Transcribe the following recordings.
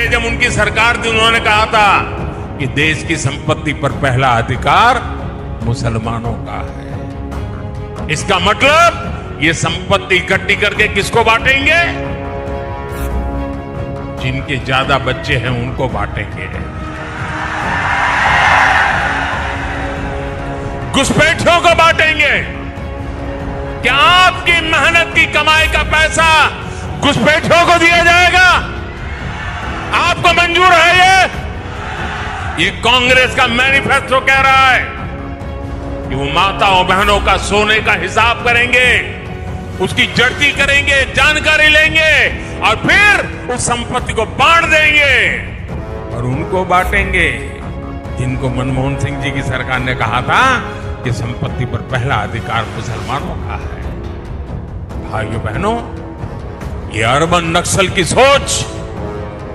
जब उनकी सरकार थी उन्होंने कहा था कि देश की संपत्ति पर पहला अधिकार मुसलमानों का है। इसका मतलब ये संपत्ति इकट्ठी करके किसको बांटेंगे? जिनके ज्यादा बच्चे हैं उनको बांटेंगे। घुसपैठियों को बांटेंगे। क्या आपकी मेहनत की कमाई का पैसा घुसपैठियों को दिया जाएगा? आपको मंजूर है? ये कांग्रेस का मैनिफेस्टो कह रहा है कि वो माताओं बहनों का सोने का हिसाब करेंगे, उसकी जड़ती करेंगे, जानकारी लेंगे और फिर उस संपत्ति को बांट देंगे और उनको बांटेंगे जिनको मनमोहन सिंह जी की सरकार ने कहा था कि संपत्ति पर पहला अधिकार मुसलमानों का है। भाइयों बहनों, ये अर्बन नक्सल की सोच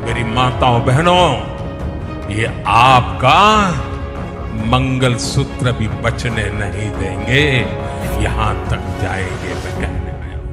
मेरी माताओं बहनों, ये आपका मंगलसूत्र भी बचने नहीं देंगे, यहां तक जाएंगे। मैं कहने आया हूं।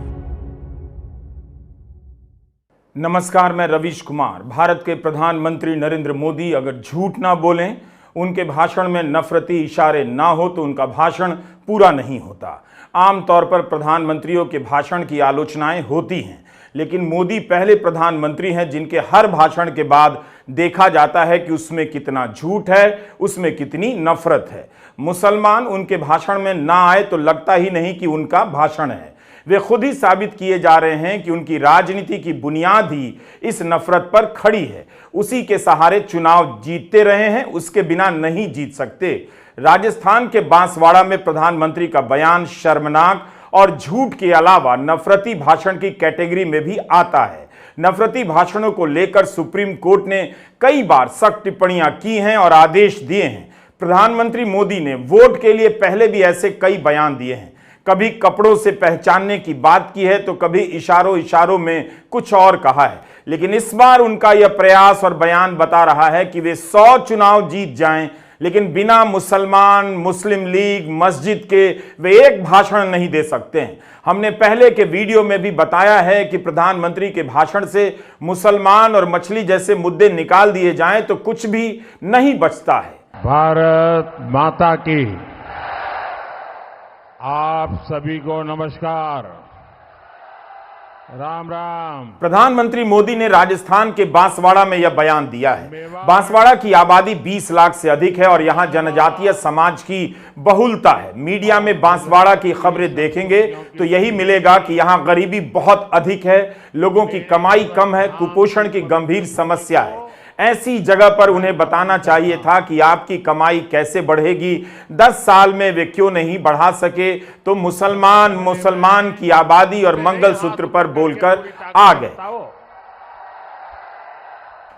नमस्कार, मैं रवीश कुमार। भारत के प्रधानमंत्री नरेंद्र मोदी अगर झूठ ना बोलें, उनके भाषण में नफरती इशारे ना हो तो उनका भाषण पूरा नहीं होता। आमतौर पर प्रधानमंत्रियों के भाषण की आलोचनाएं होती हैं, लेकिन मोदी पहले प्रधानमंत्री हैं जिनके हर भाषण के बाद देखा जाता है कि उसमें कितना झूठ है, उसमें कितनी नफरत है। मुसलमान उनके भाषण में ना आए तो लगता ही नहीं कि उनका भाषण है। वे खुद ही साबित किए जा रहे हैं कि उनकी राजनीति की बुनियाद ही इस नफरत पर खड़ी है। उसी के सहारे चुनाव जीतते रहे हैं, उसके बिना नहीं जीत सकते। राजस्थान के बांसवाड़ा में प्रधानमंत्री का बयान शर्मनाक और झूठ के अलावा नफरती भाषण की कैटेगरी में भी आता है। नफरती भाषणों को लेकर सुप्रीम कोर्ट ने कई बार सख्त टिप्पणियां की हैं और आदेश दिए हैं। प्रधानमंत्री मोदी ने वोट के लिए पहले भी ऐसे कई बयान दिए हैं। कभी कपड़ों से पहचानने की बात की है तो कभी इशारों में कुछ और कहा है, लेकिन इस बार उनका यह प्रयास और बयान बता रहा है कि वे 100 चुनाव जीत जाएं, लेकिन बिना मुसलमान, मुस्लिम लीग, मस्जिद के वे एक भाषण नहीं दे सकते हैं। हमने पहले के वीडियो में भी बताया है कि प्रधानमंत्री के भाषण से मुसलमान और मछली जैसे मुद्दे निकाल दिए जाएं तो कुछ भी नहीं बचता है। भारत माता की आप सभी को नमस्कार, राम राम। प्रधानमंत्री मोदी ने राजस्थान के बांसवाड़ा में यह बयान दिया है। बांसवाड़ा की आबादी 20 लाख से अधिक है और यहां जनजातीय समाज की बहुलता है। मीडिया में बांसवाड़ा की खबरें देखेंगे तो यही मिलेगा कि यहां गरीबी बहुत अधिक है, लोगों की कमाई कम है, कुपोषण की गंभीर समस्या है। ऐसी जगह पर उन्हें बताना चाहिए था कि आपकी कमाई कैसे बढ़ेगी। 10 साल में वे क्यों नहीं बढ़ा सके, तो मुसलमान की आबादी और मंगलसूत्र पर बोलकर आ गए।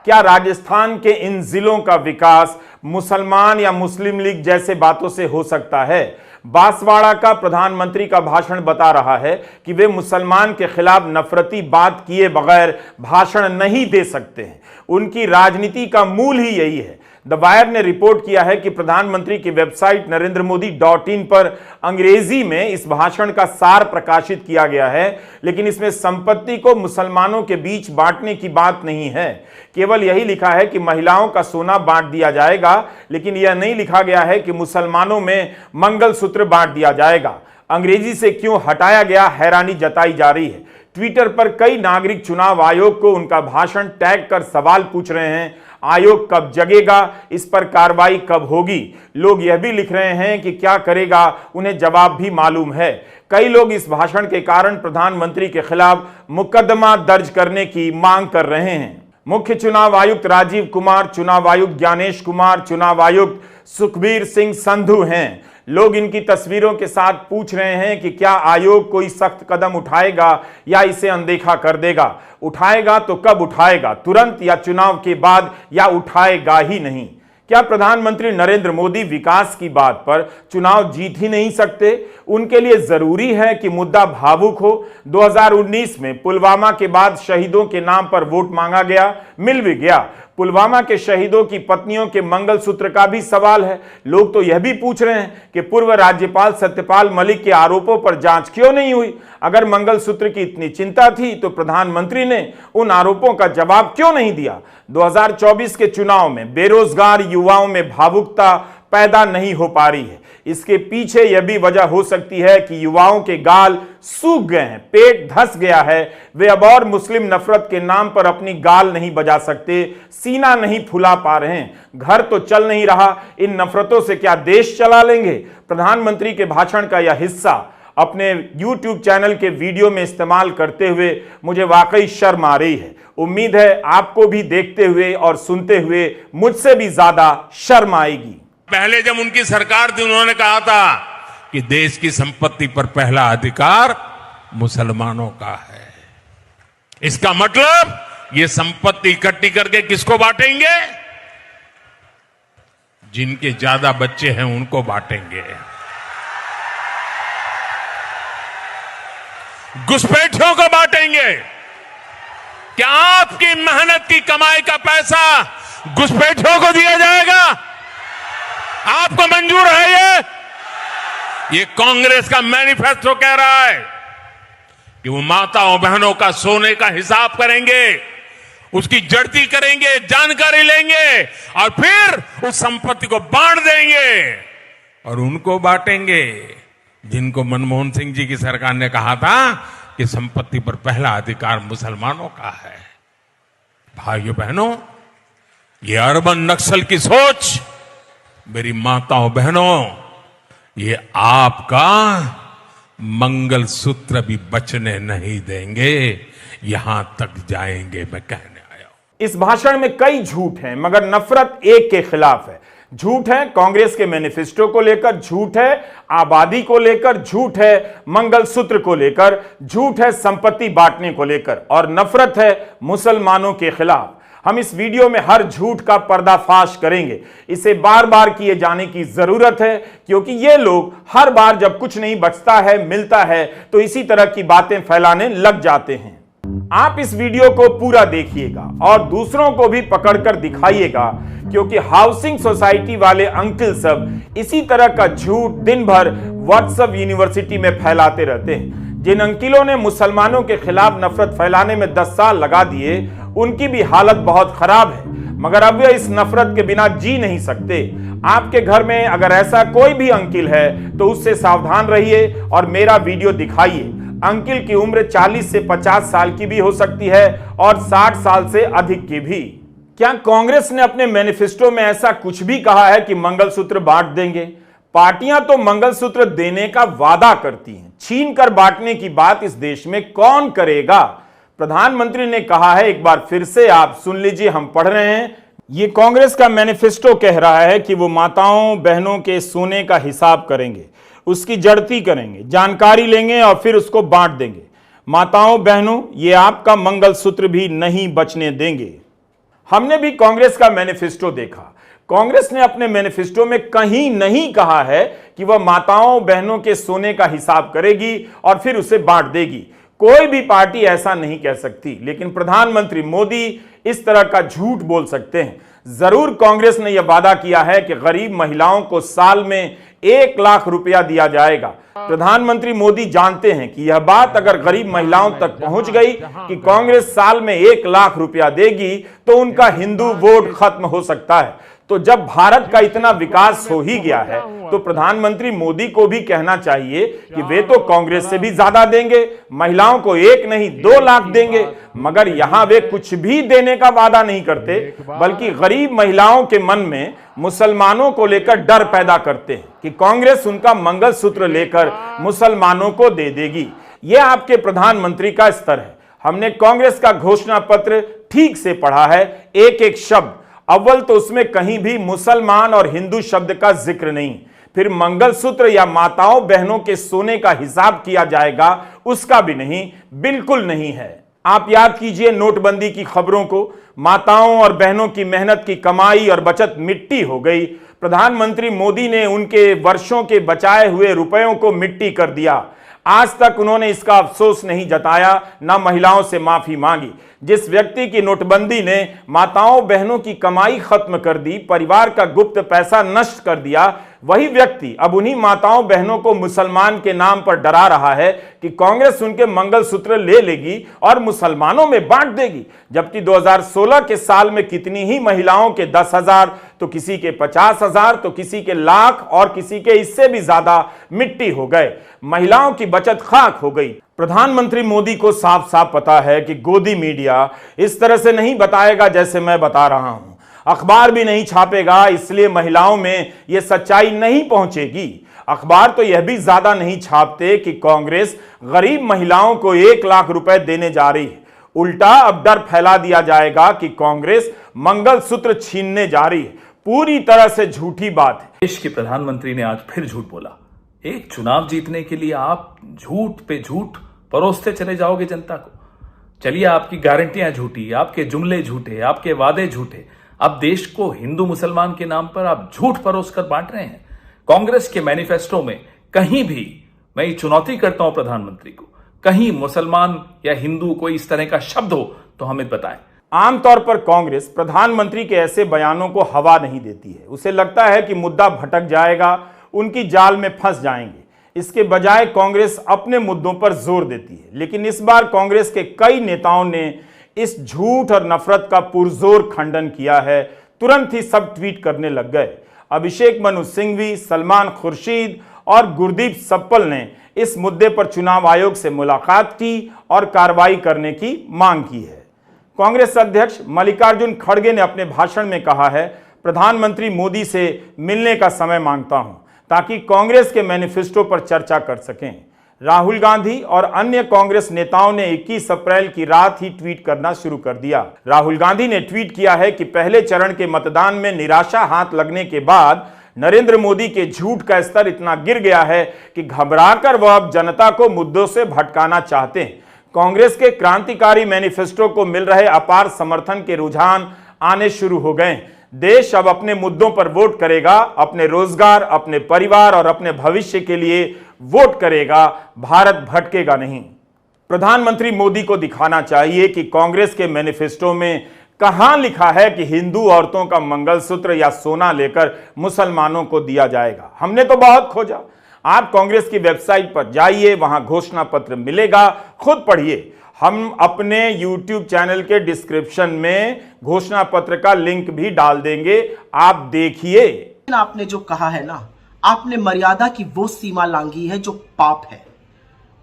क्या राजस्थान के इन जिलों का विकास मुसलमान या मुस्लिम लीग जैसे बातों से हो सकता है? बांसवाड़ा का प्रधानमंत्री का भाषण बता रहा है कि वे मुसलमान के खिलाफ नफरती बात किए बगैर भाषण नहीं दे सकते हैं। उनकी राजनीति का मूल ही यही है। द वायर ने रिपोर्ट किया है कि प्रधानमंत्री की वेबसाइट NarendraModi.in पर अंग्रेजी में इस भाषण का सार प्रकाशित किया गया है, लेकिन इसमें संपत्ति को मुसलमानों के बीच बांटने की बात नहीं है। केवल यही लिखा है कि महिलाओं का सोना बांट दिया जाएगा, लेकिन यह नहीं लिखा गया है कि मुसलमानों में मंगलसूत्र बांट दिया जाएगा। अंग्रेजी से क्यों हटाया गया, हैरानी जताई जा रही है। ट्विटर पर कई नागरिक चुनाव आयोग को उनका भाषण टैग कर सवाल पूछ रहे हैं। आयोग कब जगेगा, इस पर कार्रवाई कब होगी? लोग यह भी लिख रहे हैं कि क्या करेगा, उन्हें जवाब भी मालूम है। कई लोग इस भाषण के कारण प्रधानमंत्री के खिलाफ मुकदमा दर्ज करने की मांग कर रहे हैं। मुख्य चुनाव आयुक्त राजीव कुमार, चुनाव आयुक्त ज्ञानेश कुमार, चुनाव आयुक्त सुखबीर सिंह संधू हैं। लोग इनकी तस्वीरों के साथ पूछ रहे हैं कि क्या आयोग कोई सख्त कदम उठाएगा या इसे अनदेखा कर देगा। उठाएगा तो कब उठाएगा, तुरंत या चुनाव के बाद, या उठाएगा ही नहीं? क्या प्रधानमंत्री नरेंद्र मोदी विकास की बात पर चुनाव जीत ही नहीं सकते? उनके लिए जरूरी है कि मुद्दा भावुक हो। 2019 में पुलवामा के बाद शहीदों के नाम पर वोट मांगा गया, मिल भी गया। पुलवामा के शहीदों की पत्नियों के मंगलसूत्र का भी सवाल है। लोग तो यह भी पूछ रहे हैं कि पूर्व राज्यपाल सत्यपाल मलिक के आरोपों पर जांच क्यों नहीं हुई। अगर मंगलसूत्र की इतनी चिंता थी तो प्रधानमंत्री ने उन आरोपों का जवाब क्यों नहीं दिया। 2024 के चुनाव में बेरोजगार युवाओं में भावुकता पैदा नहीं हो पा रही है। इसके पीछे यह भी वजह हो सकती है कि युवाओं के गाल सूख गए हैं, पेट धंस गया है। वे अब और मुस्लिम नफरत के नाम पर अपनी गाल नहीं बजा सकते, सीना नहीं फुला पा रहे हैं। घर तो चल नहीं रहा, इन नफरतों से क्या देश चला लेंगे। प्रधानमंत्री के भाषण का यह हिस्सा अपने YouTube चैनल के वीडियो में इस्तेमाल करते हुए मुझे वाकई शर्म आ रही है। उम्मीद है आपको भी देखते हुए और सुनते हुए मुझसे भी ज्यादा शर्म आएगी। पहले जब उनकी सरकार थी उन्होंने कहा था कि देश की संपत्ति पर पहला अधिकार मुसलमानों का है। इसका मतलब ये संपत्ति इकट्ठी करके किसको बांटेंगे? जिनके ज्यादा बच्चे हैं उनको बांटेंगे। घुसपैठियों को बांटेंगे। क्या आपकी मेहनत की कमाई का पैसा घुसपैठियों को दिया जाएगा? आपको मंजूर है? ये कांग्रेस का मैनिफेस्टो कह रहा है कि वो माताओं बहनों का सोने का हिसाब करेंगे, उसकी जड़ती करेंगे, जानकारी लेंगे और फिर उस संपत्ति को बांट देंगे। और उनको बांटेंगे जिनको मनमोहन सिंह जी की सरकार ने कहा था कि संपत्ति पर पहला अधिकार मुसलमानों का है। भाइयों बहनों, ये अर्बन नक्सल की सोच, मेरी माताओं बहनों, ये आपका मंगलसूत्र भी बचने नहीं देंगे। यहां तक जाएंगे, मैं कहने आया हूं। इस भाषण में कई झूठ हैं, मगर नफरत एक के खिलाफ है। झूठ है कांग्रेस के मैनिफेस्टो को लेकर, झूठ है आबादी को लेकर, झूठ है मंगलसूत्र को लेकर, झूठ है संपत्ति बांटने को लेकर, और नफरत है मुसलमानों के खिलाफ। हम इस वीडियो में हर झूठ का पर्दाफाश करेंगे। इसे बार बार किए जाने की जरूरत है, क्योंकि ये लोग हर बार जब कुछ नहीं बचता है, मिलता है, तो इसी तरह की बातें फैलाने लग जाते हैं। आप इस वीडियो को पूरा देखिएगा और दूसरों को भी पकड़कर दिखाइएगा, क्योंकि हाउसिंग सोसाइटी वाले अंकल सब इसी तरह का झूठ दिन भर व्हाट्सएप यूनिवर्सिटी में फैलाते रहते हैं। जिन अंकिलों ने मुसलमानों के खिलाफ नफरत फैलाने में 10 साल लगा दिए, उनकी भी हालत बहुत खराब है, मगर अब वे इस नफरत के बिना जी नहीं सकते। आपके घर में अगर ऐसा कोई भी अंकिल है तो उससे सावधान रहिए और मेरा वीडियो दिखाइए। अंकिल की उम्र 40 से 50 साल की भी हो सकती है और 60 साल से अधिक की भी। क्या कांग्रेस ने अपने मैनिफेस्टो में ऐसा कुछ भी कहा है कि मंगलसूत्र बांट देंगे? पार्टियां तो मंगलसूत्र देने का वादा करती हैं, छीन कर बांटने की बात इस देश में कौन करेगा? प्रधानमंत्री ने कहा है, एक बार फिर से आप सुन लीजिए, हम पढ़ रहे हैं। ये कांग्रेस का मैनिफेस्टो कह रहा है कि वो माताओं बहनों के सोने का हिसाब करेंगे, उसकी जड़ती करेंगे, जानकारी लेंगे और फिर उसको बांट देंगे। माताओं बहनों, ये आपका मंगलसूत्र भी नहीं बचने देंगे। हमने भी कांग्रेस का मैनिफेस्टो देखा। कांग्रेस ने अपने मैनिफेस्टो में कहीं नहीं कहा है कि वह माताओं बहनों के सोने का हिसाब करेगी और फिर उसे बांट देगी। कोई भी पार्टी ऐसा नहीं कह सकती, लेकिन प्रधानमंत्री मोदी इस तरह का झूठ बोल सकते हैं। जरूर कांग्रेस ने यह वादा किया है कि गरीब महिलाओं को साल में 1 लाख रुपया दिया जाएगा। प्रधानमंत्री मोदी जानते हैं कि यह बात अगर गरीब महिलाओं तक पहुंच गई कि कांग्रेस साल में 1 लाख रुपया देगी तो उनका हिंदू वोट खत्म हो सकता है। तो जब भारत का इतना विकास हो ही गया है तो प्रधानमंत्री मोदी को भी कहना चाहिए कि वे तो कांग्रेस से भी ज्यादा देंगे, महिलाओं को 1 नहीं 2 लाख देंगे। मगर यहां वे कुछ भी देने का वादा नहीं करते, बल्कि गरीब महिलाओं के मन में मुसलमानों को लेकर डर पैदा करते हैं कि कांग्रेस उनका मंगलसूत्र लेकर मुसलमानों को दे देगी। यह आपके प्रधानमंत्री का स्तर है। हमने कांग्रेस का घोषणा पत्र ठीक से पढ़ा है, एक एक शब्द। अव्वल तो उसमें कहीं भी मुसलमान और हिंदू शब्द का जिक्र नहीं, फिर मंगलसूत्र या माताओं बहनों के सोने का हिसाब किया जाएगा उसका भी नहीं, बिल्कुल नहीं है। आप याद कीजिए नोटबंदी की खबरों को। माताओं और बहनों की मेहनत की कमाई और बचत मिट्टी हो गई। प्रधानमंत्री मोदी ने उनके वर्षों के बचाए हुए रुपयों को मिट्टी कर दिया। आज तक उन्होंने इसका अफसोस नहीं जताया, ना महिलाओं से माफी मांगी। जिस व्यक्ति की नोटबंदी ने माताओं बहनों की कमाई खत्म कर दी, परिवार का गुप्त पैसा नष्ट कर दिया, वही व्यक्ति अब उन्हीं माताओं बहनों को मुसलमान के नाम पर डरा रहा है कि कांग्रेस उनके मंगलसूत्र ले लेगी और मुसलमानों में बांट देगी। जबकि 2016 के साल में कितनी ही महिलाओं के 10,000, तो किसी के 50,000, तो किसी के लाख और किसी के इससे भी ज्यादा मिट्टी हो गए। महिलाओं की बचत खाक हो गई। प्रधानमंत्री मोदी को साफ साफ पता है कि गोदी मीडिया इस तरह से नहीं बताएगा जैसे मैं बता रहा हूं, अखबार भी नहीं छापेगा, इसलिए महिलाओं में यह सच्चाई नहीं पहुंचेगी। अखबार तो यह भी ज्यादा नहीं छापते कि कांग्रेस गरीब महिलाओं को 1 लाख रुपए देने जा रही है। उल्टा अब डर फैला दिया जाएगा कि कांग्रेस मंगलसूत्र छीनने जा रही है। पूरी तरह से झूठी बात है। देश के प्रधानमंत्री ने आज फिर झूठ बोला। एक चुनाव जीतने के लिए आप झूठ पे झूठ परोसते चले जाओगे जनता को। चलिए, आपकी गारंटियां झूठी, आपके जुमले झूठे, आपके वादे झूठे। अब देश को हिंदू मुसलमान के नाम पर आप झूठ परोस कर बांट रहे हैं। कांग्रेस के मैनिफेस्टो में कहीं भी, मैं ये चुनौती करता हूं प्रधानमंत्री को, कहीं मुसलमान या हिंदू कोई इस तरह का शब्द हो तो हमें बताएं। आमतौर पर कांग्रेस प्रधानमंत्री के ऐसे बयानों को हवा नहीं देती है। उसे लगता है कि मुद्दा भटक जाएगा, उनकी जाल में फंस जाएंगे। इसके बजाय कांग्रेस अपने मुद्दों पर जोर देती है। लेकिन इस बार कांग्रेस के कई नेताओं ने इस झूठ और नफरत का पुरजोर खंडन किया है। तुरंत ही सब ट्वीट करने लग गए। अभिषेक मनु सिंघवी, सलमान खुर्शीद और गुरदीप सप्पल ने इस मुद्दे पर चुनाव आयोग से मुलाकात की और कार्रवाई करने की मांग की है। कांग्रेस अध्यक्ष मल्लिकार्जुन खड़गे ने अपने भाषण में कहा है, प्रधानमंत्री मोदी से मिलने का समय मांगता हूं ताकि कांग्रेस के मैनिफेस्टो पर चर्चा कर सकें। राहुल गांधी और अन्य कांग्रेस नेताओं ने 21 अप्रैल की रात ही ट्वीट करना शुरू कर दिया। राहुल गांधी ने ट्वीट किया है कि पहले चरण के मतदान में निराशा हाथ लगने के बाद नरेंद्र मोदी के झूठ का स्तर इतना गिर गया है कि घबराकर वह अब जनता को मुद्दों से भटकाना चाहते हैं। कांग्रेस के क्रांतिकारी मैनिफेस्टो को मिल रहे अपार समर्थन के रुझान आने शुरू हो गए। देश अब अपने मुद्दों पर वोट करेगा, अपने रोजगार, अपने परिवार और अपने भविष्य के लिए वोट करेगा। भारत भटकेगा नहीं। प्रधानमंत्री मोदी को दिखाना चाहिए कि कांग्रेस के मैनिफेस्टो में कहां लिखा है कि हिंदू औरतों का मंगलसूत्र या सोना लेकर मुसलमानों को दिया जाएगा। हमने तो बहुत खोजा। आप कांग्रेस की वेबसाइट पर जाइए, वहां घोषणा पत्र मिलेगा, खुद पढ़िए। हम अपने YouTube चैनल के डिस्क्रिप्शन में घोषणा पत्र का लिंक भी डाल देंगे, आप देखिए। आपने जो कहा है ना, आपने मर्यादा की वो सीमा लांघी है जो पाप है।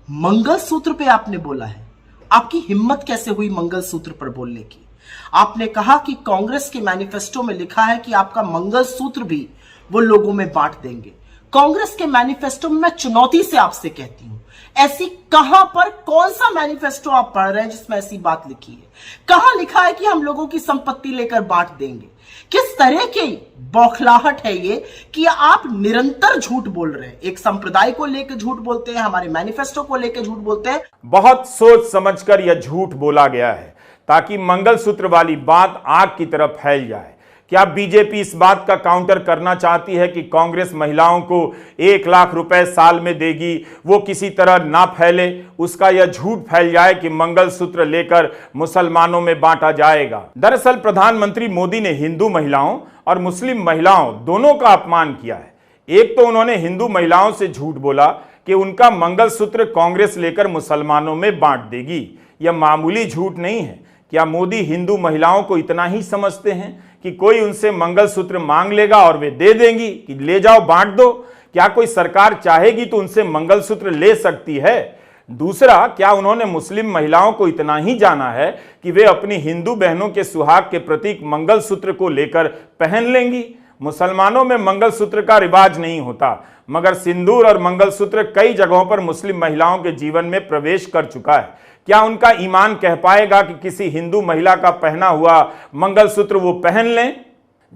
मंगलसूत्र पे आपने बोला है। आपकी हिम्मत कैसे हुई मंगलसूत्र पर बोलने की? आपने कहा कि कांग्रेस के मैनिफेस्टो में लिखा है कि आपका मंगलसूत्र भी वो लोगों में बांट देंगे। कांग्रेस के मैनिफेस्टो में मैं चुनौती से आपसे कहती हूं, ऐसी कहां पर कौन सा मैनिफेस्टो आप पढ़ रहे हैं जिसमें ऐसी बात लिखी है? कहां लिखा है कि हम लोगों की संपत्ति लेकर बांट देंगे? किस तरह की बौखलाहट है ये कि आप निरंतर झूठ बोल रहे हैं? एक संप्रदाय को लेकर झूठ बोलते हैं, हमारे मैनिफेस्टो को लेकर झूठ बोलते हैं। बहुत सोच समझकर यह झूठ बोला गया है ताकि मंगलसूत्र वाली बात आग की तरफ फैल जाए। क्या बीजेपी इस बात का काउंटर करना चाहती है कि कांग्रेस महिलाओं को 1 लाख रुपए साल में देगी, वो किसी तरह ना फैले, उसका यह झूठ फैल जाए कि मंगलसूत्र लेकर मुसलमानों में बांटा जाएगा? दरअसल प्रधानमंत्री मोदी ने हिंदू महिलाओं और मुस्लिम महिलाओं दोनों का अपमान किया है। एक तो उन्होंने हिंदू महिलाओं से झूठ बोला कि उनका मंगलसूत्र कांग्रेस लेकर मुसलमानों में बांट देगी। यह मामूली झूठ नहीं है। क्या मोदी हिंदू महिलाओं को इतना ही समझते हैं कि कोई उनसे मंगलसूत्र मांग लेगा और वे दे देंगी कि ले जाओ बांट दो? क्या कोई सरकार चाहेगी तो उनसे मंगलसूत्र ले सकती है? दूसरा, क्या उन्होंने मुस्लिम महिलाओं को इतना ही जाना है कि वे अपनी हिंदू बहनों के सुहाग के प्रतीक मंगलसूत्र को लेकर पहन लेंगी? मुसलमानों में मंगलसूत्र का रिवाज नहीं होता, मगर सिंदूर और मंगलसूत्र कई जगहों पर मुस्लिम महिलाओं के जीवन में प्रवेश कर चुका है। क्या उनका ईमान कह पाएगा कि किसी हिंदू महिला का पहना हुआ मंगलसूत्र वो पहन लें?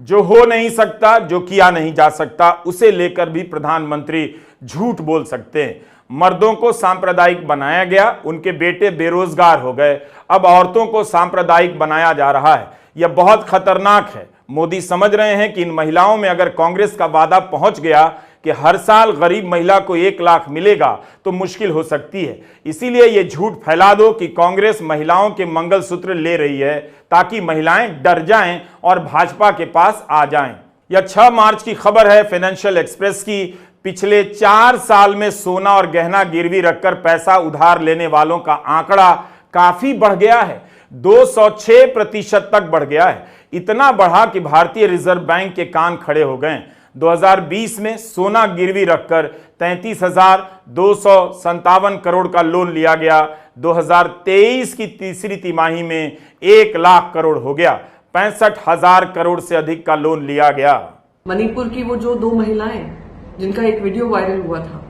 जो हो नहीं सकता, जो किया नहीं जा सकता, उसे लेकर भी प्रधानमंत्री झूठ बोल सकते हैं। मर्दों को सांप्रदायिक बनाया गया, उनके बेटे बेरोजगार हो गए, अब औरतों को सांप्रदायिक बनाया जा रहा है। यह बहुत खतरनाक है। मोदी समझ रहे हैं कि इन महिलाओं में अगर कांग्रेस का वादा पहुंच गया कि हर साल गरीब महिला को 1 लाख मिलेगा तो मुश्किल हो सकती है। इसीलिए यह झूठ फैला दो कि कांग्रेस महिलाओं के मंगलसूत्र ले रही है ताकि महिलाएं डर जाएं और भाजपा के पास आ जाएं। यह 6 मार्च की खबर है फाइनेंशियल एक्सप्रेस की। पिछले 4 साल में सोना और गहना गिरवी रखकर पैसा उधार लेने वालों का आंकड़ा काफी बढ़ गया है, 206% तक बढ़ गया है। इतना बढ़ा कि भारतीय रिजर्व बैंक के कान खड़े हो गए। 2020 में सोना गिरवी रखकर 33,257 करोड़ का लोन लिया गया। 2023 की तीसरी तिमाही में 1 लाख करोड़ हो गया। 65,000 करोड़ से अधिक का लोन लिया गया। मणिपुर की वो जो 2 महिलाएं जिनका एक वीडियो वायरल हुआ था,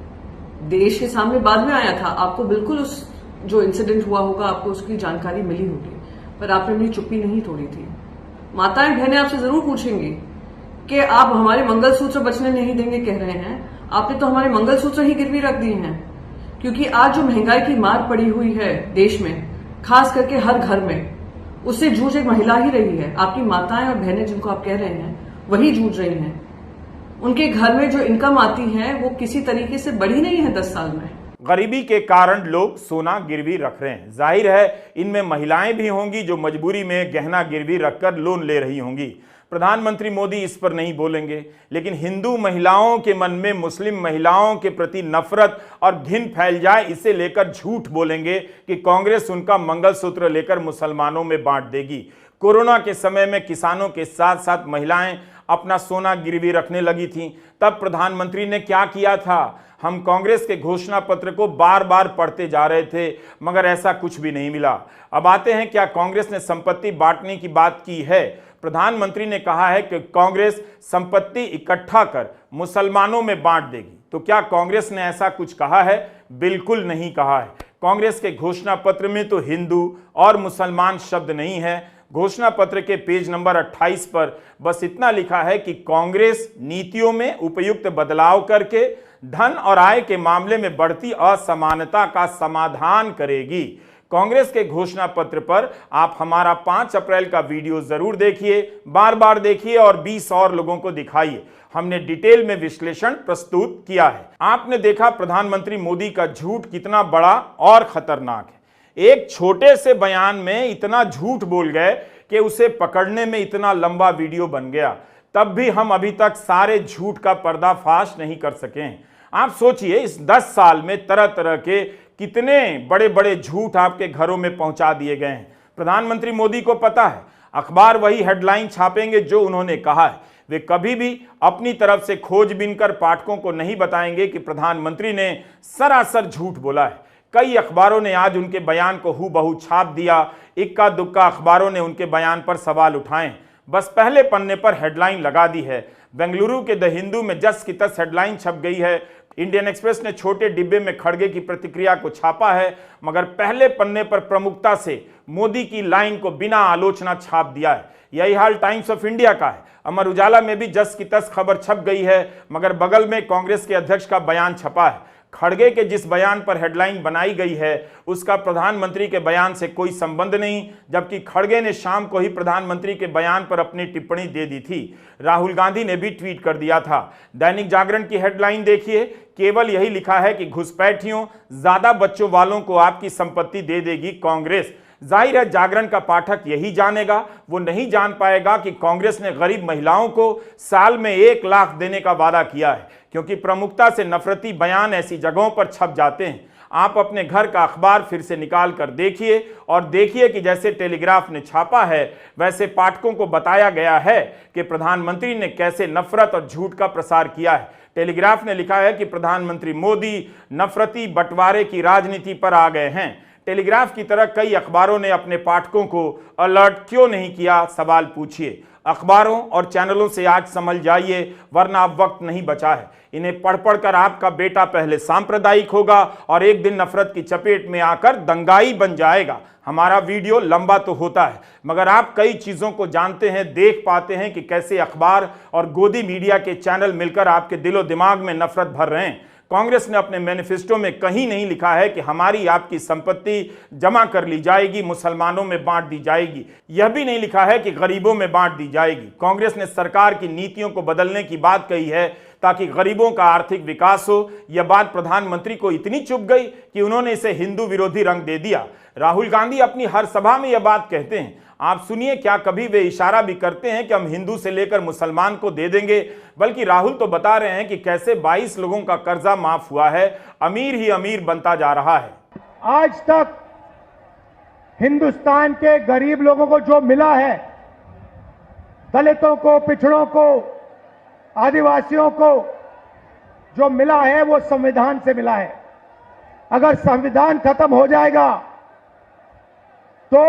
देश के सामने बाद में आया था, आपको बिल्कुल उस जो इंसिडेंट हुआ होगा आपको उसकी जानकारी मिली होगी, पर आपने अपनी चुप्पी नहीं तोड़ी थी। माताएं बहनें आपसे जरूर पूछेंगी कि आप हमारे मंगलसूत्र बचने नहीं देंगे कह रहे हैं, आपने तो हमारे मंगलसूत्र ही गिरवी रख दिए हैं। क्योंकि आज जो महंगाई की मार पड़ी हुई है देश में, खास करके हर घर में, उससे जूझ एक महिला ही रही है। आपकी माताएं और बहनें जिनको आप कह रहे हैं वही जूझ रही हैं। उनके घर में जो इनकम आती है वो किसी तरीके से बढ़ी नहीं है 10 साल में। गरीबी के कारण लोग सोना गिरवी रख रहे हैं। जाहिर है इनमें महिलाएं भी होंगी जो मजबूरी में गहना गिरवी रखकर लोन ले रही होंगी। प्रधानमंत्री मोदी इस पर नहीं बोलेंगे, लेकिन हिंदू महिलाओं के मन में मुस्लिम महिलाओं के प्रति नफरत और घिन फैल जाए इसे लेकर झूठ बोलेंगे कि कांग्रेस उनका मंगलसूत्र लेकर मुसलमानों में बांट देगी। कोरोना के समय में किसानों के साथ साथ महिलाएं अपना सोना गिरवी रखने लगी थीं। तब प्रधानमंत्री ने क्या किया था? हम कांग्रेस के घोषणा पत्र को बार बार पढ़ते जा रहे थे, मगर ऐसा कुछ भी नहीं मिला। अब आते हैं, क्या कांग्रेस ने संपत्ति बांटने की बात की है? प्रधानमंत्री ने कहा है कि कांग्रेस संपत्ति इकट्ठा कर मुसलमानों में बांट देगी। तो क्या कांग्रेस ने ऐसा कुछ कहा है? बिल्कुल नहीं कहा है। कांग्रेस के घोषणा पत्र में तो हिंदू और मुसलमान शब्द नहीं है। घोषणा पत्र के पेज नंबर 28 पर बस इतना लिखा है कि कांग्रेस नीतियों में उपयुक्त बदलाव करके धन और आय के मामले में बढ़ती असमानता का समाधान करेगी। कांग्रेस के घोषणा पत्र पर आप हमारा 5 अप्रैल का वीडियो जरूर देखिए, बार बार देखिए और 20 और लोगों को दिखाइए। हमने डिटेल में विश्लेषण प्रस्तुत किया है। आपने देखा प्रधानमंत्री मोदी का झूठ कितना बड़ा और खतरनाक है। एक छोटे से बयान में इतना झूठ बोल गए कि उसे पकड़ने में इतना लंबा वीडियो बन गया। तब भी हम अभी तक सारे झूठ का पर्दाफाश नहीं कर सके हैं। आप सोचिए, इस 10 साल में तरह तरह के कितने बड़े बड़े झूठ आपके घरों में पहुंचा दिए गए हैं। प्रधानमंत्री मोदी को पता है अखबार वही हेडलाइन छापेंगे जो उन्होंने कहा है। वे कभी भी अपनी तरफ से खोजबीन कर पाठकों को नहीं बताएंगे कि प्रधानमंत्री ने सरासर झूठ बोला है। कई अखबारों ने आज उनके बयान को हूबहू छाप दिया। इक्का दुक्का अखबारों ने उनके बयान पर सवाल उठाए, बस पहले पन्ने पर हेडलाइन लगा दी है। बेंगलुरु के द हिंदू में जस की तस हेडलाइन छप गई है। इंडियन एक्सप्रेस ने छोटे डिब्बे में खड़गे की प्रतिक्रिया को छापा है, मगर पहले पन्ने पर प्रमुखता से मोदी की लाइन को बिना आलोचना छाप दिया है। यही हाल टाइम्स ऑफ इंडिया का है। अमर उजाला में भी जस की तस खबर छप गई है, मगर बगल में कांग्रेस के अध्यक्ष का बयान छपा है। खड़गे के जिस बयान पर हेडलाइन बनाई गई है उसका प्रधानमंत्री के बयान से कोई संबंध नहीं, जबकि खड़गे ने शाम को ही प्रधानमंत्री के बयान पर अपनी टिप्पणी दे दी थी। राहुल गांधी ने भी ट्वीट कर दिया था। दैनिक जागरण की हेडलाइन देखिए, केवल यही लिखा है कि घुसपैठियों, ज्यादा बच्चों वालों को आपकी संपत्ति दे देगी कांग्रेस। जाहिर है जागरण का पाठक यही जानेगा, वो नहीं जान पाएगा कि कांग्रेस ने गरीब महिलाओं को साल में 1 लाख देने का वादा किया है, क्योंकि प्रमुखता से नफरती बयान ऐसी जगहों पर छप जाते हैं। आप अपने घर का अखबार फिर से निकाल कर देखिए और देखिए कि जैसे टेलीग्राफ ने छापा है वैसे पाठकों को बताया गया है कि प्रधानमंत्री ने कैसे नफरत और झूठ का प्रसार किया है। टेलीग्राफ ने लिखा है कि प्रधानमंत्री मोदी नफरती बंटवारे की राजनीति पर आ गए हैं। टेलीग्राफ की तरह कई अखबारों ने अपने पाठकों को अलर्ट क्यों नहीं किया, सवाल पूछिए। अखबारों और चैनलों से आज समझ जाइए, वरना अब वक्त नहीं बचा है। इन्हें पढ़ पढ़ कर आपका बेटा पहले सांप्रदायिक होगा और एक दिन नफरत की चपेट में आकर दंगाई बन जाएगा। हमारा वीडियो लंबा तो होता है, मगर आप कई चीज़ों को जानते हैं, देख पाते हैं कि कैसे अखबार और गोदी मीडिया के चैनल मिलकर आपके दिलो दिमाग में नफरत भर रहे हैं। कांग्रेस ने अपने मैनिफेस्टो में कहीं नहीं लिखा है कि हमारी आपकी संपत्ति जमा कर ली जाएगी, मुसलमानों में बांट दी जाएगी। यह भी नहीं लिखा है कि गरीबों में बांट दी जाएगी। कांग्रेस ने सरकार की नीतियों को बदलने की बात कही है, ताकि गरीबों का आर्थिक विकास हो। यह बात प्रधानमंत्री को इतनी चुभ गई कि उन्होंने इसे हिंदू विरोधी रंग दे दिया। राहुल गांधी अपनी हर सभा में यह बात कहते हैं। आप सुनिए, क्या कभी वे इशारा भी करते हैं कि हम हिंदू से लेकर मुसलमान को दे देंगे? बल्कि राहुल तो बता रहे हैं कि कैसे 22 लोगों का कर्जा माफ हुआ है, अमीर ही अमीर बनता जा रहा है। आज तक हिंदुस्तान के गरीब लोगों को जो मिला है, दलितों को, पिछड़ों को, आदिवासियों को जो मिला है वो संविधान से मिला है। अगर संविधान खत्म हो जाएगा तो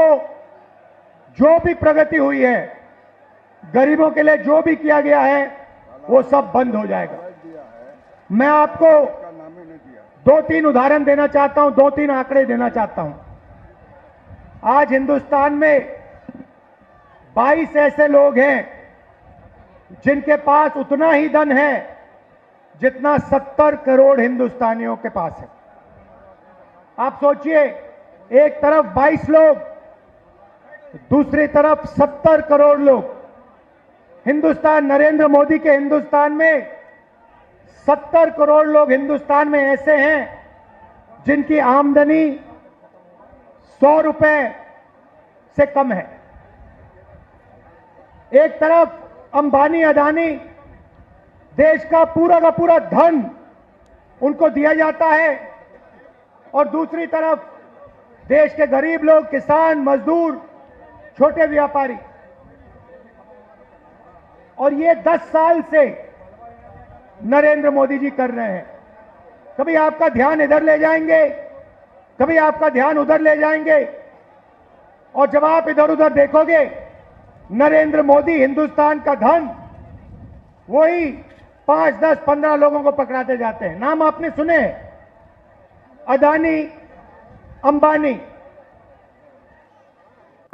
जो भी प्रगति हुई है, गरीबों के लिए जो भी किया गया है, वो सब बंद हो जाएगा। मैं आपको 2-3 उदाहरण देना चाहता हूं, 2-3 आंकड़े देना चाहता हूं। आज हिंदुस्तान में 22 ऐसे लोग हैं जिनके पास उतना ही धन है जितना 70 करोड़ हिंदुस्तानियों के पास है। आप सोचिए, एक तरफ 22 लोग, दूसरी तरफ 70 करोड़ लोग। हिंदुस्तान, नरेंद्र मोदी के हिंदुस्तान में 70 करोड़ लोग हिंदुस्तान में ऐसे हैं जिनकी आमदनी 100 रुपए से कम है। एक तरफ अंबानी, अदानी, देश का पूरा धन उनको दिया जाता है और दूसरी तरफ देश के गरीब लोग, किसान, मजदूर, छोटे व्यापारी। और ये 10 साल से नरेंद्र मोदी जी कर रहे हैं। कभी आपका ध्यान इधर ले जाएंगे, कभी आपका ध्यान उधर ले जाएंगे, और जब आप इधर उधर देखोगे, नरेंद्र मोदी हिंदुस्तान का धन वही 5, 10, 15 लोगों को पकड़ाते जाते हैं। नाम आपने सुने, अदानी, अंबानी।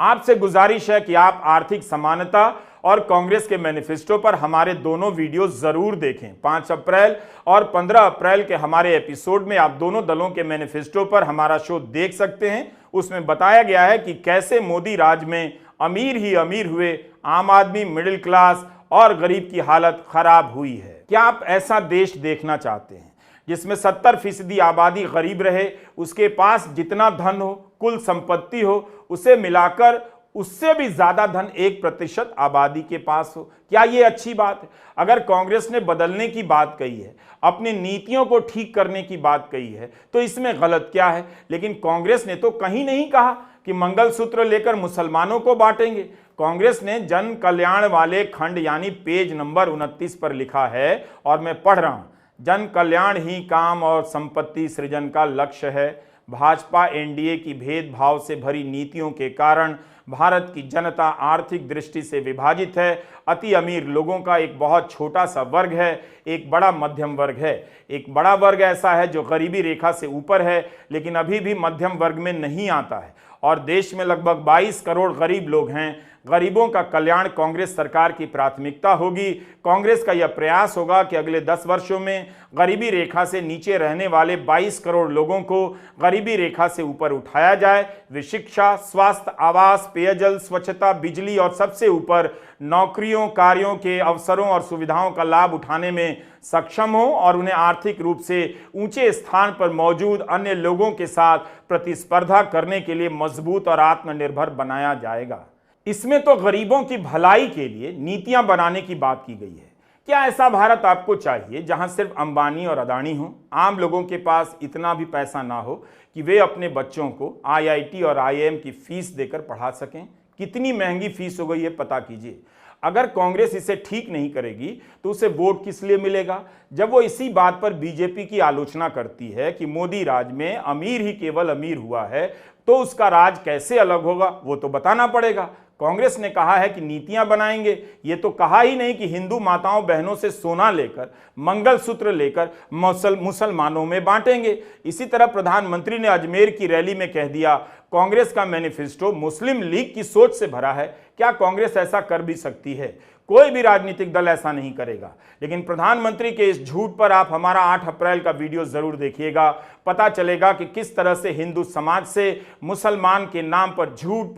आपसे गुजारिश है कि आप आर्थिक समानता और कांग्रेस के मैनिफेस्टो पर हमारे दोनों वीडियो जरूर देखें। 5 अप्रैल और 15 अप्रैल के हमारे एपिसोड में आप दोनों दलों के मैनिफेस्टो पर हमारा शो देख सकते हैं। उसमें बताया गया है कि कैसे मोदी राज में अमीर ही अमीर हुए, आम आदमी, मिडिल क्लास और गरीब की हालत खराब हुई है। क्या आप ऐसा देश देखना चाहते हैं जिसमें 70% आबादी गरीब रहे, उसके पास जितना धन हो, कुल संपत्ति हो, उसे मिलाकर उससे भी ज्यादा धन 1% आबादी के पास हो? क्या यह अच्छी बात है? अगर कांग्रेस ने बदलने की बात कही है, अपनी नीतियों को ठीक करने की बात कही है, तो इसमें गलत क्या है? लेकिन कांग्रेस ने तो कहीं नहीं कहा कि मंगलसूत्र लेकर मुसलमानों को बांटेंगे। कांग्रेस ने जन कल्याण वाले खंड यानी पेज नंबर 29 पर लिखा है, और मैं पढ़ रहा हूं, जन कल्याण ही काम और संपत्ति सृजन का लक्ष्य है। भाजपा एनडीए की भेदभाव से भरी नीतियों के कारण भारत की जनता आर्थिक दृष्टि से विभाजित है। अति अमीर लोगों का एक बहुत छोटा सा वर्ग है, एक बड़ा मध्यम वर्ग है। एक बड़ा वर्ग ऐसा है जो गरीबी रेखा से ऊपर है लेकिन अभी भी मध्यम वर्ग में नहीं आता है, और देश में लगभग 22 करोड़ गरीब लोग हैं। गरीबों का कल्याण कांग्रेस सरकार की प्राथमिकता होगी। कांग्रेस का यह प्रयास होगा कि अगले 10 वर्षों में गरीबी रेखा से नीचे रहने वाले 22 करोड़ लोगों को गरीबी रेखा से ऊपर उठाया जाए। वे शिक्षा, स्वास्थ्य, आवास, पेयजल, स्वच्छता, बिजली और सबसे ऊपर नौकरियों, कार्यों के अवसरों और सुविधाओं का लाभ उठाने में सक्षम हो और उन्हें आर्थिक रूप से ऊंचे स्थान पर मौजूद अन्य लोगों के साथ प्रतिस्पर्धा करने के लिए मजबूत और आत्मनिर्भर बनाया जाएगा। इसमें तो गरीबों की भलाई के लिए नीतियां बनाने की बात की गई है। क्या ऐसा भारत आपको चाहिए जहां सिर्फ अंबानी और अदानी हो, आम लोगों के पास इतना भी पैसा ना हो कि वे अपने बच्चों को आईआईटी और आईआईएम की फीस देकर पढ़ा सकें? कितनी महंगी फीस हो गई है पता कीजिए। अगर कांग्रेस इसे ठीक नहीं करेगी तो उसे वोट किस लिए मिलेगा? जब वो इसी बात पर बीजेपी की आलोचना करती है कि मोदी राज में अमीर ही केवल अमीर हुआ है, तो उसका राज कैसे अलग होगा वो तो बताना पड़ेगा। कांग्रेस ने कहा है कि नीतियां बनाएंगे, ये तो कहा ही नहीं कि हिंदू माताओं बहनों से सोना लेकर, मंगलसूत्र लेकर मुसलमानों में बांटेंगे। इसी तरह प्रधानमंत्री ने अजमेर की रैली में कह दिया कांग्रेस का मैनिफेस्टो मुस्लिम लीग की सोच से भरा है। क्या कांग्रेस ऐसा कर भी सकती है? कोई भी राजनीतिक दल ऐसा नहीं करेगा। लेकिन प्रधानमंत्री के इस झूठ पर आप हमारा 8 अप्रैल का वीडियो जरूर देखिएगा। पता चलेगा कि किस तरह से हिंदू समाज से मुसलमान के नाम पर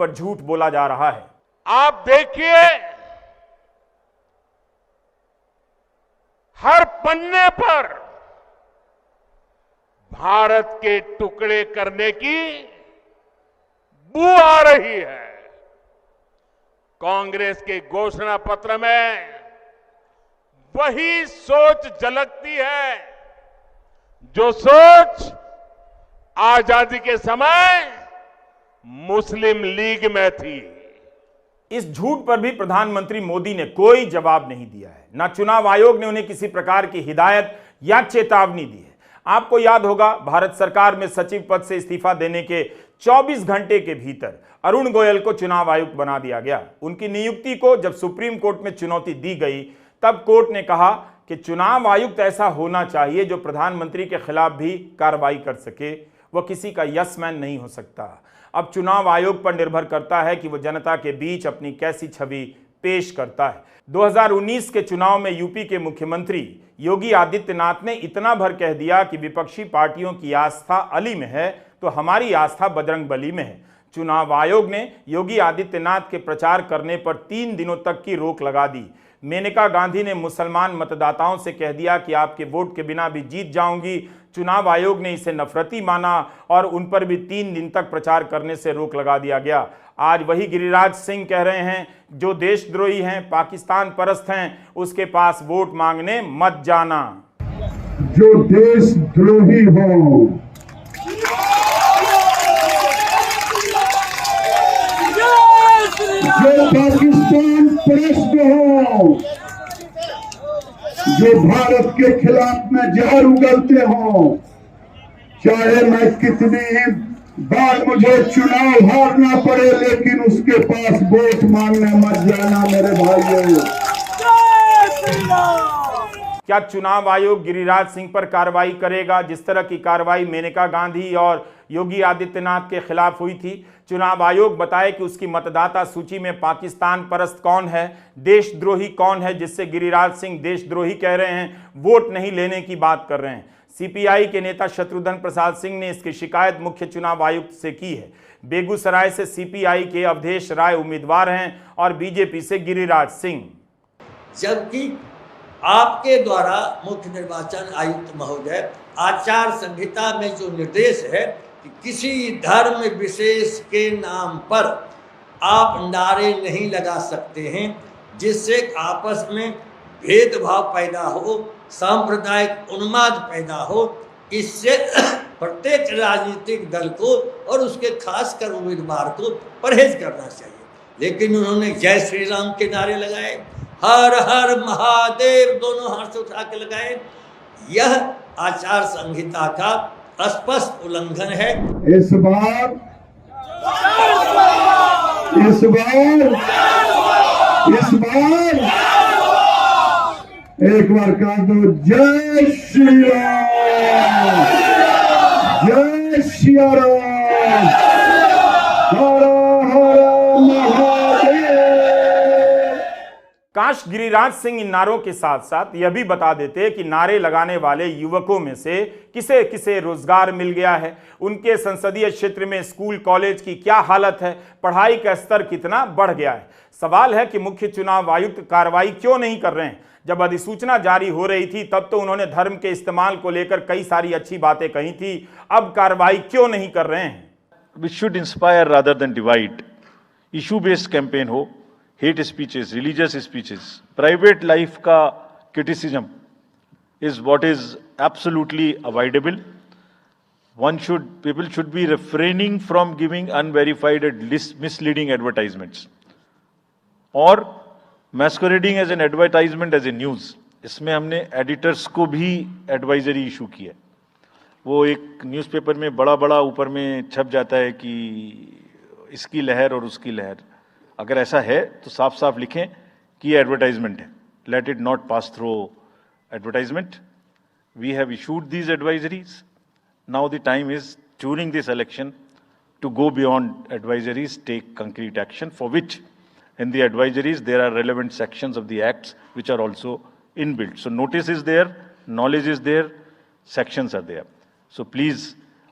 झूठ बोला जा रहा है। आप देखिए, हर बनने पर भारत के टुकड़े करने की बू आ रही है। कांग्रेस के घोषणा पत्र में वही सोच झलकती है जो सोच आजादी के समय मुस्लिम लीग में थी। इस झूठ पर भी प्रधानमंत्री मोदी ने कोई जवाब नहीं दिया है। ना चुनाव आयोग ने उन्हें किसी प्रकार की हिदायत या चेतावनी दी है। आपको याद होगा, भारत सरकार में सचिव पद से इस्तीफा देने के 24 घंटे के भीतर अरुण गोयल को चुनाव आयुक्त बना दिया गया। उनकी नियुक्ति को जब सुप्रीम कोर्ट में चुनौती दी गई, तब कोर्ट ने कहा कि चुनाव आयुक्त ऐसा होना चाहिए जो प्रधानमंत्री के खिलाफ भी कार्रवाई कर सके, वह किसी का यस मैन नहीं हो सकता। अब चुनाव आयोग पर निर्भर करता है कि वह जनता के बीच अपनी कैसी छवि पेश करता है। 2019 के चुनाव में यूपी के मुख्यमंत्री योगी आदित्यनाथ ने इतना भर कह दिया कि विपक्षी पार्टियों की आस्था अली में है तो हमारी आस्था बजरंगबली में है। चुनाव आयोग ने योगी आदित्यनाथ के प्रचार करने पर 3 दिनों तक की रोक लगा दी। मेनका गांधी ने मुसलमान मतदाताओं से कह दिया कि आपके वोट के बिना भी जीत जाऊंगी। चुनाव आयोग ने इसे नफरती माना और उन पर भी 3 दिन तक प्रचार करने से रोक लगा दिया गया। आज वही गिरिराज सिंह कह रहे हैं जो देशद्रोही हैं, पाकिस्तान परस्त हैं, उसके पास वोट मांगने मत जाना। जो देशद्रोही हो, जो पाकिस्तान परस्त हो, जो भारत के खिलाफ में जहर उगलते हो, चाहे मैं कितनी बार मुझे चुनाव हारना पड़े, लेकिन उसके पास वोट मांगने मत जाना मेरे भाइयों। क्या चुनाव आयोग गिरिराज सिंह पर कार्रवाई करेगा जिस तरह की कार्रवाई मेनका गांधी और योगी आदित्यनाथ के खिलाफ हुई थी? चुनाव आयोग बताए कि उसकी मतदाता सूची में पाकिस्तान परस्त कौन है, देशद्रोही कौन है, जिससे गिरिराज सिंह देशद्रोही कह रहे हैं, वोट नहीं लेने की बात कर रहे हैं। सीपीआई के नेता शत्रुघ्न प्रसाद सिंह ने इसकी शिकायत मुख्य चुनाव आयुक्त से की है। बेगूसराय से सीपीआई के अवधेश राय उम्मीदवार हैं और बीजेपी से गिरिराज सिंह। जबकि आपके द्वारा मुख्य निर्वाचन आयुक्त महोदय आचार संहिता में जो निर्देश है कि किसी धर्म विशेष के नाम पर आप नारे नहीं लगा सकते हैं जिससे आपस में भेदभाव पैदा हो, सांप्रदायिक उन्माद पैदा हो, इससे प्रत्येक राजनीतिक दल को और उसके खासकर उम्मीदवार को परहेज करना चाहिए। लेकिन उन्होंने जय श्री राम के नारे लगाए, हर हर महादेव दोनों हाथ से उठा के लगाए। यह आचार संहिता का स्पष्ट उल्लंघन है। इस बार एक बार कह दो जय श्री राम, जय श्री राम, हर हर महादेव। काश गिरिराज सिंह इन नारों के साथ साथ यह भी बता देते कि नारे लगाने वाले युवकों में से किसे किसे रोजगार मिल गया है, उनके संसदीय क्षेत्र में स्कूल कॉलेज की क्या हालत है, पढ़ाई का स्तर कितना बढ़ गया है। सवाल है कि मुख्य चुनाव आयुक्त कार्रवाई क्यों नहीं कर रहे हैं। जब अधिसूचना जारी हो रही थी तब तो उन्होंने धर्म के इस्तेमाल को लेकर कई सारी अच्छी बातें कही थी, अब कार्रवाई क्यों नहीं कर रहे हैं? We should inspire rather than divide. Issue-based campaign हो, hate speeches, religious speeches, private life का criticism is what is absolutely avoidable. People should be refraining from giving unverified and misleading advertisements or masquerading as an advertisement as a news. इसमें हमने editors को भी advisory issue की है। वो एक newspaper में बड़ा बड़ा ऊपर में छप जाता है कि इसकी लहर और उसकी लहर। अगर ऐसा है तो साफ साफ लिखें कि ये एडवर्टाइजमेंट है। Let it not pass through advertisement. We have issued these advisories. Now the time is during this election to go beyond advisories, take concrete action, for which in the advisories there are relevant sections of the acts which are also inbuilt. So notice is there, knowledge is there, sections are there. So please,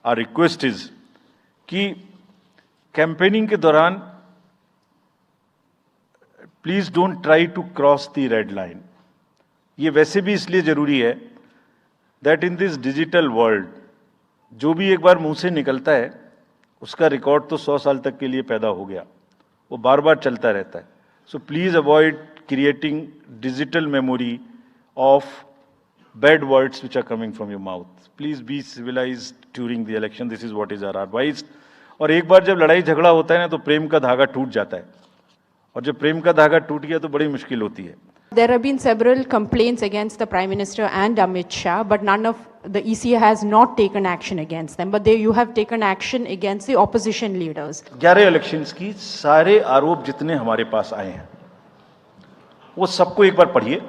our request is कि campaigning के दौरान please don't try to cross the red line. ये वैसे भी इसलिए जरूरी है that in this digital world जो भी एक बार मुंह से निकलता है उसका रिकॉर्ड तो 100 साल तक के लिए पैदा हो गया, वो बार बार चलता रहता है. So please avoid creating digital memory of bad words which are coming from your mouth. Please be civilized during the election. This is what is our advice. और एक बार जब लड़ाई झगड़ा होता है ना तो प्रेम का धागा टूट जाता है, और जब प्रेम का धागा टूट गया तो बड़ी मुश्किल होती है. There have been several complaints against the Prime Minister and Amit Shah, but none of the EC has not taken action against them. But you have taken action against the opposition leaders. 11 elections की सारे आरोप जितने हमारे पास आए हैं वो सबको एक बार पढ़िए.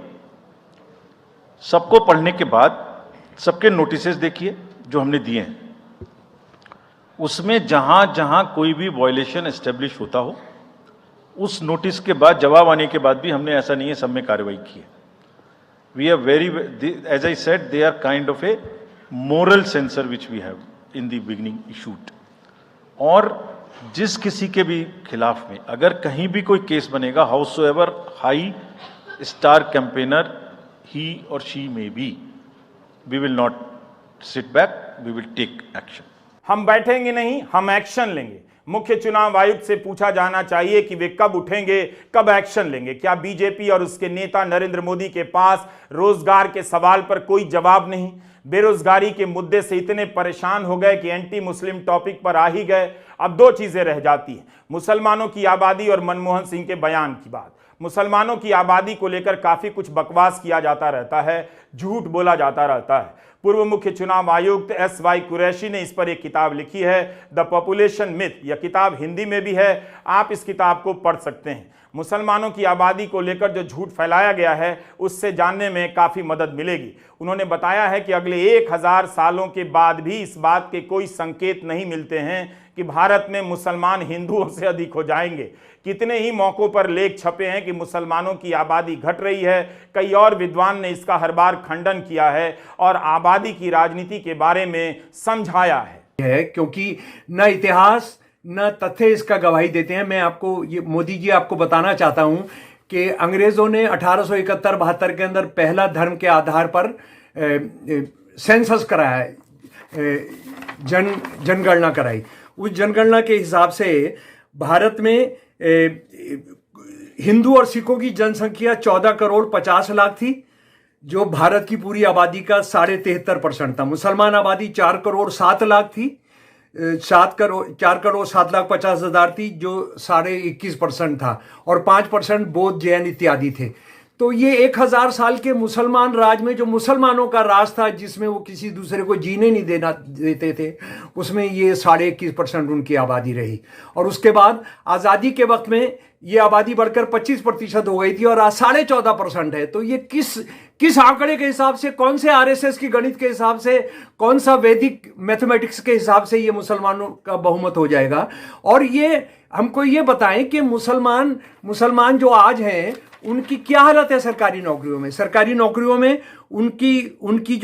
सबको पढ़ने के बाद सबके नोटिसेस देखिए जो हमने दिए हैं. उसमें जहां जहां कोई भी वायलेशन एस्टेब्लिश होता हो उस नोटिस के बाद जवाब आने के बाद भी हमने ऐसा नहीं है सब में कार्रवाई की है. We are very, as I said, they are kind of a moral censor which we have in the beginning issued. और जिस किसी के भी खिलाफ में अगर कहीं भी कोई केस बनेगा, however high star campaigner he or she may be, we will not sit back, we will take action. हम बैठेंगे नहीं, हम एक्शन लेंगे. मुख्य चुनाव आयुक्त से पूछा जाना चाहिए कि वे कब उठेंगे, कब एक्शन लेंगे. क्या बीजेपी और उसके नेता नरेंद्र मोदी के पास रोजगार के सवाल पर कोई जवाब नहीं? बेरोजगारी के मुद्दे से इतने परेशान हो गए कि एंटी मुस्लिम टॉपिक पर आ ही गए. अब दो चीजें रह जाती हैं, मुसलमानों की आबादी और मनमोहन सिंह के बयान की बात. मुसलमानों की आबादी को लेकर काफी कुछ बकवास किया जाता रहता है, झूठ बोला जाता रहता है. पूर्व मुख्य चुनाव आयुक्त SY कुरैशी ने इस पर एक किताब लिखी है, द पॉपुलेशन मिथ. यह किताब हिंदी में भी है, आप इस किताब को पढ़ सकते हैं. मुसलमानों की आबादी को लेकर जो झूठ फैलाया गया है उससे जानने में काफ़ी मदद मिलेगी. उन्होंने बताया है कि अगले 1000 सालों के बाद भी इस बात के कोई संकेत नहीं मिलते हैं कि भारत में मुसलमान हिंदुओं से अधिक हो जाएंगे. कितने ही मौक़ों पर लेख छपे हैं कि मुसलमानों की आबादी घट रही है. कई और विद्वान ने इसका हर बार खंडन किया है और आबादी की राजनीति के बारे में समझाया है. क्योंकि न इतिहास न तथ्य इसका गवाही देते हैं. मैं आपको ये मोदी जी आपको बताना चाहता हूं कि अंग्रेजों ने 1871-72 के अंदर पहला धर्म के आधार पर सेंसस कराया है, जनगणना कराई. उस जनगणना के हिसाब से भारत में हिंदू और सिखों की जनसंख्या 14 करोड़ 50 लाख थी, जो भारत की पूरी आबादी का 73.5% था. मुसलमान आबादी 4 करोड़ 7 लाख थी, 4 करोड़ 7 लाख 50 हजार थी, जो 21.5% था, और 5% बौद्ध जैन इत्यादि थे. तो ये 1000 साल के मुसलमान राज में जो मुसलमानों का राज था, जिसमें वो किसी दूसरे को जीने नहीं देते थे, उसमें ये 21.5% उनकी आबादी रही. और उसके बाद आज़ादी के वक्त में ये आबादी बढ़कर 25% हो गई थी और आज 14.5% है. तो ये किस आंकड़े के हिसाब से, कौन से RSS की गणित के हिसाब से, कौन सा वैदिक मैथमेटिक्स के हिसाब से ये मुसलमानों का बहुमत हो जाएगा? और ये हमको ये बताएं कि मुसलमान जो आज हैं उनकी क्या हालत है सरकारी नौकरियों में. सरकारी नौकरियों में उनकी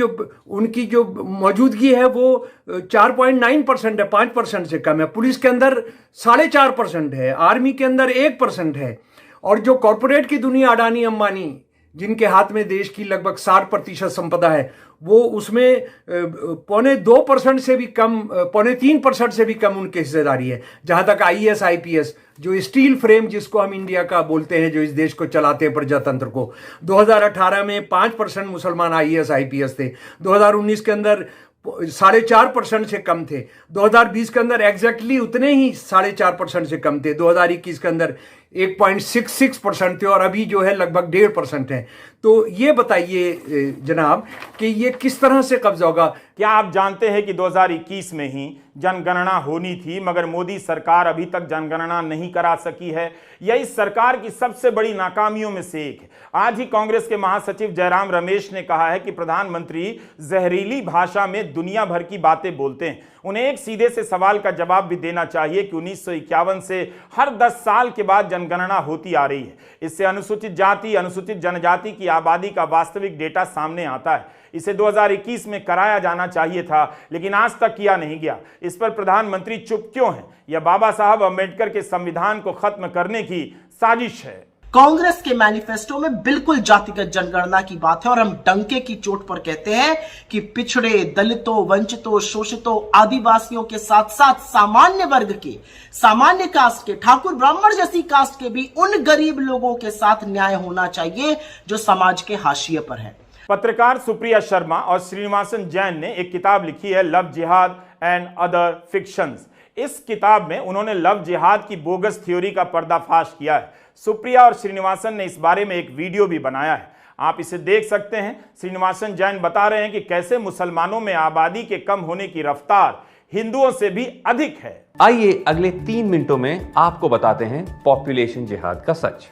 जो मौजूदगी है वो 4.9% है, 5% से कम है. पुलिस के अंदर 4.5% है, आर्मी के अंदर 1% है. और जो कॉरपोरेट की दुनिया, अडानी अंबानी, जिनके हाथ में देश की लगभग 60% संपदा है, वो उसमें 0.2% से भी कम, 0.3% से भी कम उनकी हिस्सेदारी है. जहां तक IAS IPS, जो स्टील फ्रेम जिसको हम इंडिया का बोलते हैं, जो इस देश को चलाते हैं, प्रजातंत्र को, 2018 में 5% मुसलमान IAS IPS थे. 2019 के अंदर 4.5% से कम थे. 2020 के अंदर एग्जैक्टली उतने ही 4.5% से कम थे. 2021 के अंदर 1.66% थे और अभी जो है लगभग 1.5% है. तो ये बताइए जनाब कि ये किस तरह से कब्जा होगा? क्या आप जानते हैं कि 2021 में ही जनगणना होनी थी, मगर मोदी सरकार अभी तक जनगणना नहीं करा सकी है? यह इस सरकार की सबसे बड़ी नाकामियों में से एक है. आज ही कांग्रेस के महासचिव जयराम रमेश ने कहा है कि प्रधानमंत्री जहरीली भाषा में दुनिया भर की बातें बोलते हैं. उन्हें एक सीधे से सवाल का जवाब भी देना चाहिए कि 1951 से हर 10 साल के बाद जनगणना होती आ रही है. इससे अनुसूचित जाति, अनुसूचित जनजाति की आबादी का वास्तविक डेटा सामने आता है. इसे 2021 में कराया जाना चाहिए था, लेकिन आज तक किया नहीं गया. इस पर प्रधानमंत्री चुप क्यों हैं? यह बाबा साहब अम्बेडकर के संविधान को खत्म करने की साजिश है. कांग्रेस के मैनिफेस्टो में बिल्कुल जातिगत जनगणना की बात है और हम डंके की चोट पर कहते हैं कि पिछड़े, दलितों, वंचितों, शोषितों, आदिवासियों के साथ साथ सामान्य वर्ग के, सामान्य कास्ट के, ठाकुर ब्राह्मण जैसी कास्ट के भी उन गरीब लोगों के साथ न्याय होना चाहिए जो समाज के हाशिए पर है। पत्रकार सुप्रिया शर्मा और श्रीनिवासन जैन ने एक किताब लिखी है, लव जिहाद एंड अदर फिक्शंस। इस किताब में उन्होंने लव जिहाद की बोगस थ्योरी का पर्दाफाश किया है। सुप्रिया और श्रीनिवासन ने इस बारे में एक वीडियो भी बनाया है, आप इसे देख सकते हैं। श्रीनिवासन जैन बता रहे हैं कि कैसे मुसलमानों में आबादी के कम होने की रफ्तार हिंदुओं से भी अधिक है। आइए अगले 3 मिनटों में आपको बताते हैं पॉपुलेशन जिहाद का सच।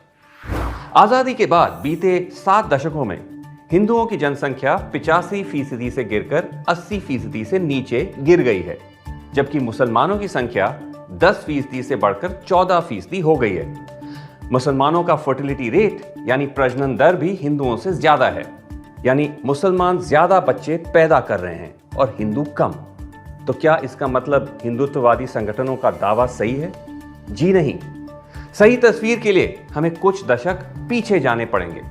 आजादी के बाद बीते 7 दशकों में हिंदुओं की जनसंख्या 85% से गिरकर 80% से नीचे गिर गई है, जबकि मुसलमानों की संख्या 10% से बढ़कर 14% हो गई है। मुसलमानों का फर्टिलिटी रेट यानी प्रजनन दर भी हिंदुओं से ज्यादा है, यानी मुसलमान ज्यादा बच्चे पैदा कर रहे हैं और हिंदू कम। तो क्या इसका मतलब हिंदुत्ववादी संगठनों का दावा सही है? जी नहीं। सही तस्वीर के लिए हमें कुछ दशक पीछे जाने पड़ेंगे।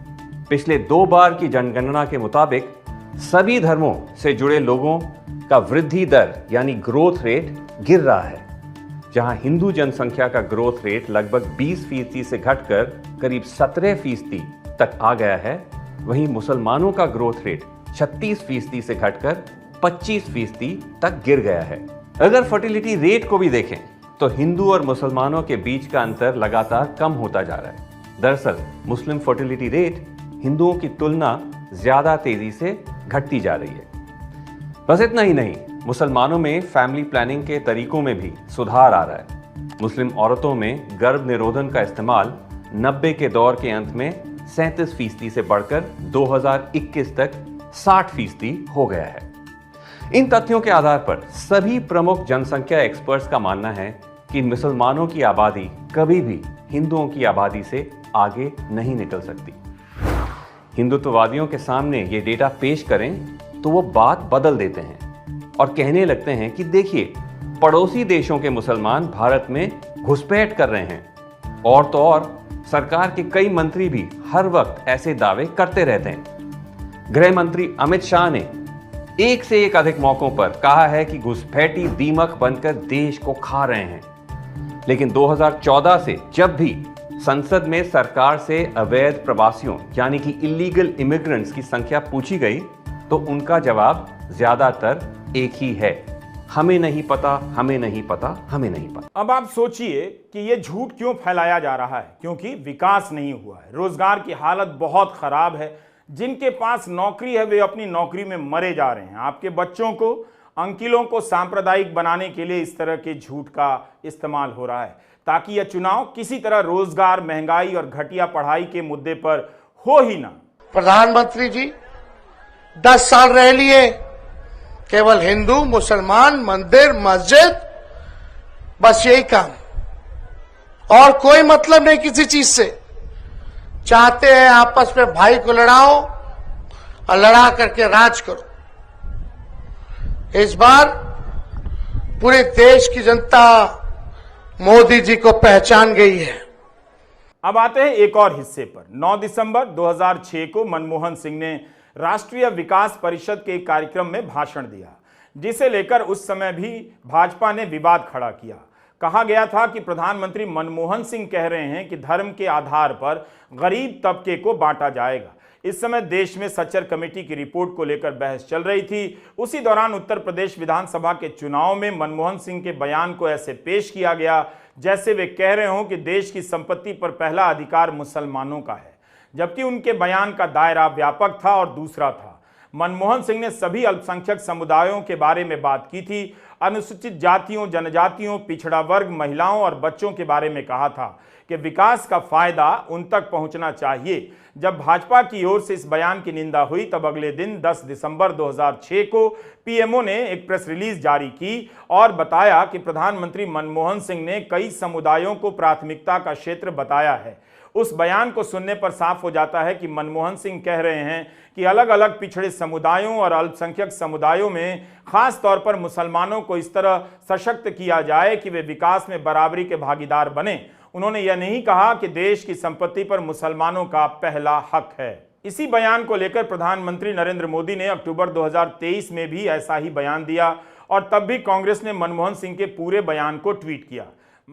पिछले 2 बार की जनगणना के मुताबिक सभी धर्मों से जुड़े लोगों का वृद्धि दर यानी ग्रोथ रेट गिर रहा है। जहां हिंदू जनसंख्या का ग्रोथ रेट लगभग 20% से घटकर करीब 17% तक आ गया है, वहीं मुसलमानों का ग्रोथ रेट 36% से घटकर 25% तक गिर गया है। अगर फर्टिलिटी रेट को भी देखें तो हिंदू और मुसलमानों के बीच का अंतर लगातार कम होता जा रहा है। दरअसल मुस्लिम फर्टिलिटी रेट हिंदुओं की तुलना ज्यादा तेजी से घटती जा रही है। बस इतना ही नहीं, मुसलमानों में फैमिली प्लानिंग के तरीकों में भी सुधार आ रहा है। मुस्लिम औरतों में गर्भ निरोधन का इस्तेमाल 90 के दौर के अंत में 37% से बढ़कर 2021 तक 60% हो गया है। इन तथ्यों के आधार पर सभी प्रमुख जनसंख्या एक्सपर्ट्स का मानना है कि मुसलमानों की आबादी कभी भी हिंदुओं की आबादी से आगे नहीं निकल सकती। हिंदुत्ववादियों के सामने ये डेटा पेश करें तो वो बात बदल देते हैं और कहने लगते हैं कि देखिए, पड़ोसी देशों के मुसलमान भारत में घुसपैठ कर रहे हैं। और तो और सरकार के कई मंत्री भी हर वक्त ऐसे दावे करते रहते हैं। गृह मंत्री अमित शाह ने एक से एक अधिक मौकों पर कहा है कि घुसपैठी दीमक बनकर देश को खा रहे हैं। लेकिन 2014 से जब भी संसद में सरकार से अवैध प्रवासियों यानी कि इलीगल इमिग्रेंट्स की संख्या पूछी गई तो उनका जवाब ज्यादातर एक ही है, हमें नहीं पता, हमें नहीं पता, हमें नहीं पता। अब आप सोचिए कि यह झूठ क्यों फैलाया जा रहा है? क्योंकि विकास नहीं हुआ है, रोजगार की हालत बहुत खराब है। जिनके पास नौकरी है वे अपनी नौकरी में मरे जा रहे हैं। आपके बच्चों को, अंकिलों को सांप्रदायिक बनाने के लिए इस तरह के झूठ का इस्तेमाल हो रहा है ताकि यह चुनाव किसी तरह रोजगार, महंगाई और घटिया पढ़ाई के मुद्दे पर हो ही ना। प्रधानमंत्री जी 10 साल रह लिए, केवल हिंदू मुसलमान, मंदिर, मस्जिद, बस यही काम, और कोई मतलब नहीं किसी चीज से। चाहते हैं आपस में भाई को लड़ाओ और लड़ा करके राज करो। इस बार पूरे देश की जनता मोदी जी को पहचान गई है। अब आते हैं एक और हिस्से पर। 9 दिसंबर 2006 को मनमोहन सिंह ने राष्ट्रीय विकास परिषद के एक कार्यक्रम में भाषण दिया, जिसे लेकर उस समय भी भाजपा ने विवाद खड़ा किया। कहा गया था कि प्रधानमंत्री मनमोहन सिंह कह रहे हैं कि धर्म के आधार पर गरीब तबके को बांटा जाएगा। इस समय देश में सच्चर कमेटी की रिपोर्ट को लेकर बहस चल रही थी। उसी दौरान उत्तर प्रदेश विधानसभा के चुनाव में मनमोहन सिंह के बयान को ऐसे पेश किया गया जैसे वे कह रहे हों कि देश की संपत्ति पर पहला अधिकार मुसलमानों का है, जबकि उनके बयान का दायरा व्यापक था और दूसरा था। मनमोहन सिंह ने सभी अल्पसंख्यक समुदायों के बारे में बात की थी, अनुसूचित जातियों, जनजातियों, पिछड़ा वर्ग, महिलाओं और बच्चों के बारे में कहा था कि विकास का फायदा उन तक पहुंचना चाहिए। जब भाजपा की ओर से इस बयान की निंदा हुई तब अगले दिन 10 दिसंबर 2006 को पीएमओ ने एक प्रेस रिलीज जारी की और बताया कि प्रधानमंत्री मनमोहन सिंह ने कई समुदायों को प्राथमिकता का क्षेत्र बताया है। उस बयान को सुनने पर साफ हो जाता है कि मनमोहन सिंह कह रहे हैं कि अलग अलग पिछड़े समुदायों और अल्पसंख्यक समुदायों में खास तौर पर मुसलमानों को इस तरह सशक्त किया जाए कि वे विकास में बराबरी के भागीदार बने। उन्होंने यह नहीं कहा कि देश की संपत्ति पर मुसलमानों का पहला हक है। इसी बयान को लेकर प्रधानमंत्री नरेंद्र मोदी ने अक्टूबर 2023 में भी ऐसा ही बयान दिया और तब भी कांग्रेस ने मनमोहन सिंह के पूरे बयान को ट्वीट किया।